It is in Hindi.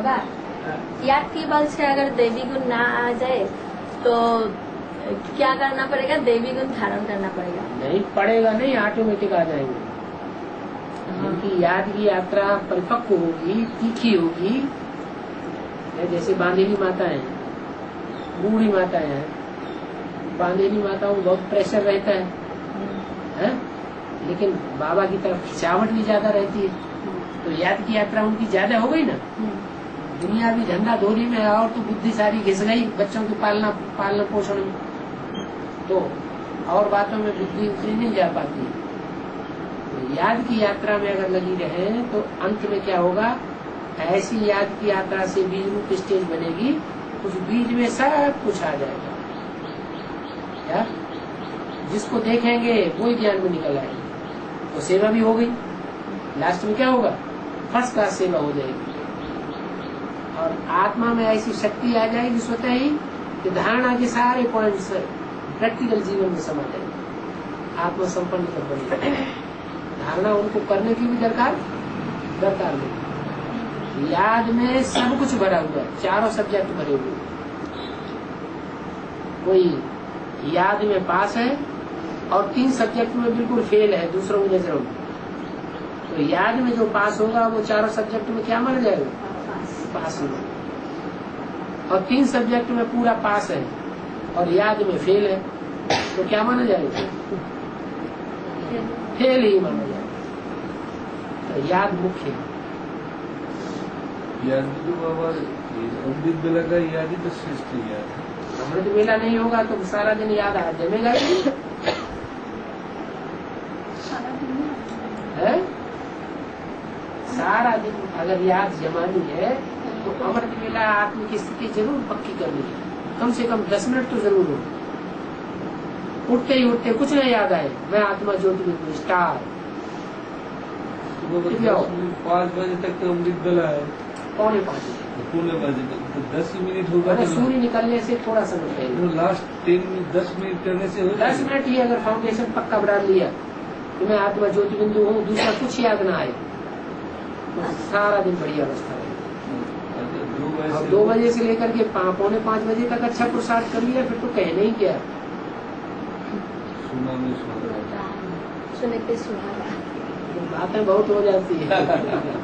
बाबा, याद के बल से अगर देवी गुण ना आ जाए तो क्या करना पड़ेगा? देवी गुण धारण करना पड़ेगा? नहीं पड़ेगा, नहीं ऑटोमेटिक आ जाएंगे। उनकी याद की यात्रा परिपक्व होगी, तीखी होगी। जैसे बांधेली माताएं, बूढ़ी माताएं हैं, बांधेली माताओं को बहुत प्रेशर रहता है? लेकिन बाबा की तरफ खिंचावट भी ज्यादा रहती है, तो याद की यात्रा उनकी ज्यादा हो गई ना। दुनिया भी धंधा धोरी में और तो बुद्धि सारी घिस गई बच्चों के पालना पोषण में, तो और बातों में बुद्धि उतरी नहीं जा पाती। तो याद की यात्रा में अगर लगी रहे तो अंत में क्या होगा? ऐसी याद की यात्रा से बीज रूप स्टेज बनेगी, उस बीज में सब कुछ आ जाएगा। क्या जिसको देखेंगे वो ही ज्ञान में निकल आएंगे। तो सेवा भी हो गई, लास्ट में क्या होगा? फर्स्ट क्लास सेवा हो जाएगी। और आत्मा में ऐसी शक्ति आ जाएगी स्वतः ही कि धारणा के सारे पॉइंट्स प्रैक्टिकल जीवन में समा जाएंगे। आत्मा संपन्न कर बनेगी। धारणा उनको करने की भी दरकार नहीं। याद में सब कुछ भरा हुआ है, चारों सब्जेक्ट भरे हुए। कोई याद में पास है और 3 सब्जेक्ट में बिल्कुल फेल है दूसरों की नजरों में। तो याद में जो पास होगा वो चारों सब्जेक्ट में क्या माना जाएगा? पास होगा। और 3 सब्जेक्ट में पूरा पास है और याद में फेल है, तो क्या माना जाएगा? फेल ही माना जाएगा। तो याद मुख्य है। याद तो बाबा अमृत बेला का याद ही तो श्रेष्ठ याद है। अमृत बेला नहीं होगा तो सारा दिन याद आ जमेगा ही है। सारा दिन अगर याद जमानी है तो अमृत बेला आत्मा की स्थिति जरूर पक्की करनी है। कम से कम 10 मिनट तो जरूर हो। उठते ही उठते कुछ नहीं याद आए, मैं आत्मा ज्योति में स्टार। 5 बजे तक तो अमृत बेला है, 4:45 तो 10 मिनट होगा। सूर्य निकलने से थोड़ा समय पहले लास्ट 10 मिनट करने से हो 10 मिनट ही अगर फाउंडेशन पक्का बना लिया कि मैं आत्मा ज्योति बिंदु हूँ, दूसरा कुछ याद ना आए तो सारा दिन बढ़िया अवस्था है। 2 बजे से लेकर के 4:45 बजे तक अच्छा पुरुषार्थ कर लिया, फिर तो कहने ही क्या। सुनते सुना बातें बहुत हो जाती है।